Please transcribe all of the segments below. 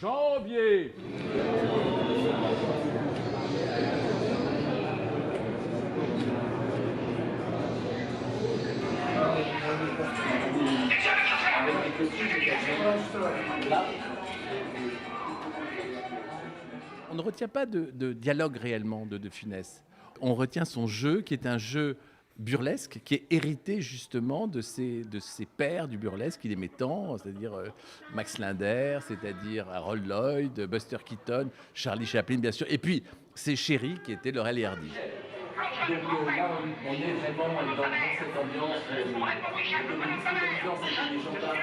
Janvier. On ne retient pas de dialogue réellement de Funès. On retient son jeu qui est un jeu burlesque qui est hérité justement de ses pairs du burlesque qu'il aimait tant, c'est-à-dire Max Linder, c'est-à-dire Harold Lloyd, Buster Keaton, Charlie Chaplin bien sûr, et puis c'est Chéri qui était Laurel et Hardy. Donc là, on est vraiment dans cette ambiance. L'ambiance, c'est des gendarmes.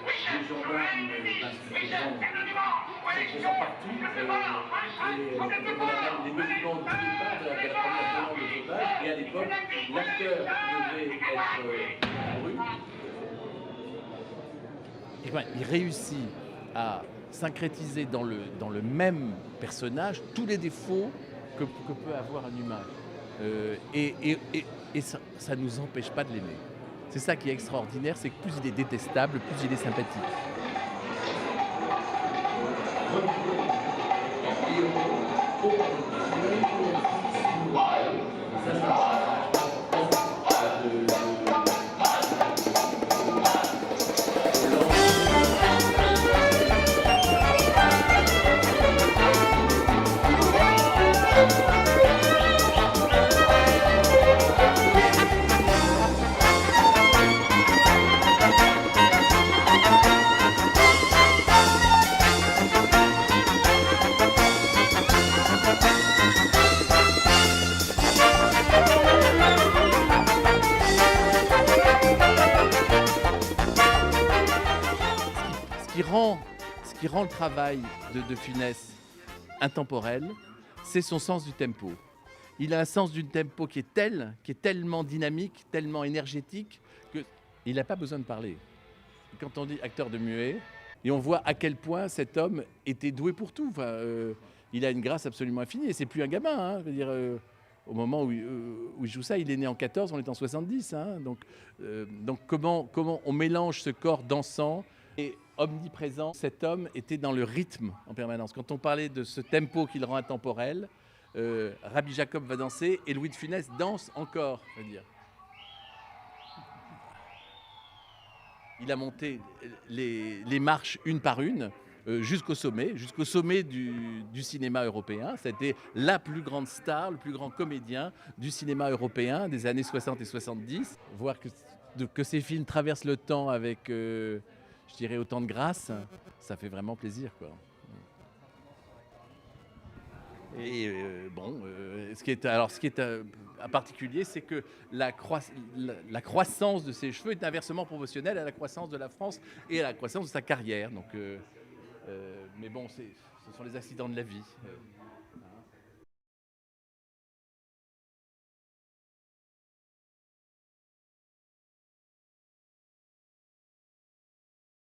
Les gendarmes, sont partout. Les documents du départ de la première demande de sauvage. Et à l'époque, l'acteur devait être brut. Et ben, il réussit à syncrétiser dans le même personnage tous les défauts que peut avoir un humain. Et ça ne nous empêche pas de l'aimer. C'est ça qui est extraordinaire, c'est que plus il est détestable, plus il est sympathique. Ce qui rend le travail de Funès intemporel, c'est son sens du tempo. Il a un sens du tempo qui est tellement dynamique, tellement énergétique, qu'il n'a pas besoin de parler. Quand on dit acteur de muet, et on voit à quel point cet homme était doué pour tout. Enfin, il a une grâce absolument infinie, et c'est plus un gamin. Hein, je veux dire, au moment où il joue ça, il est né en 14, on est en 70. Hein, donc comment on mélange ce corps dansant et omniprésent. Cet homme était dans le rythme en permanence. Quand on parlait de ce tempo qui le rend intemporel, Rabbi Jacob va danser et Louis de Funès danse encore. Je veux dire. Il a monté les marches une par une jusqu'au sommet du cinéma européen. C'était la plus grande star, le plus grand comédien du cinéma européen des années 60 et 70. Voir que ces films traversent le temps avec, je dirais, autant de grâce, ça fait vraiment plaisir, quoi. Et ce qui est particulier, c'est que la croissance de ses cheveux est inversement proportionnelle à la croissance de la France et à la croissance de sa carrière. Donc, mais bon, ce sont les accidents de la vie.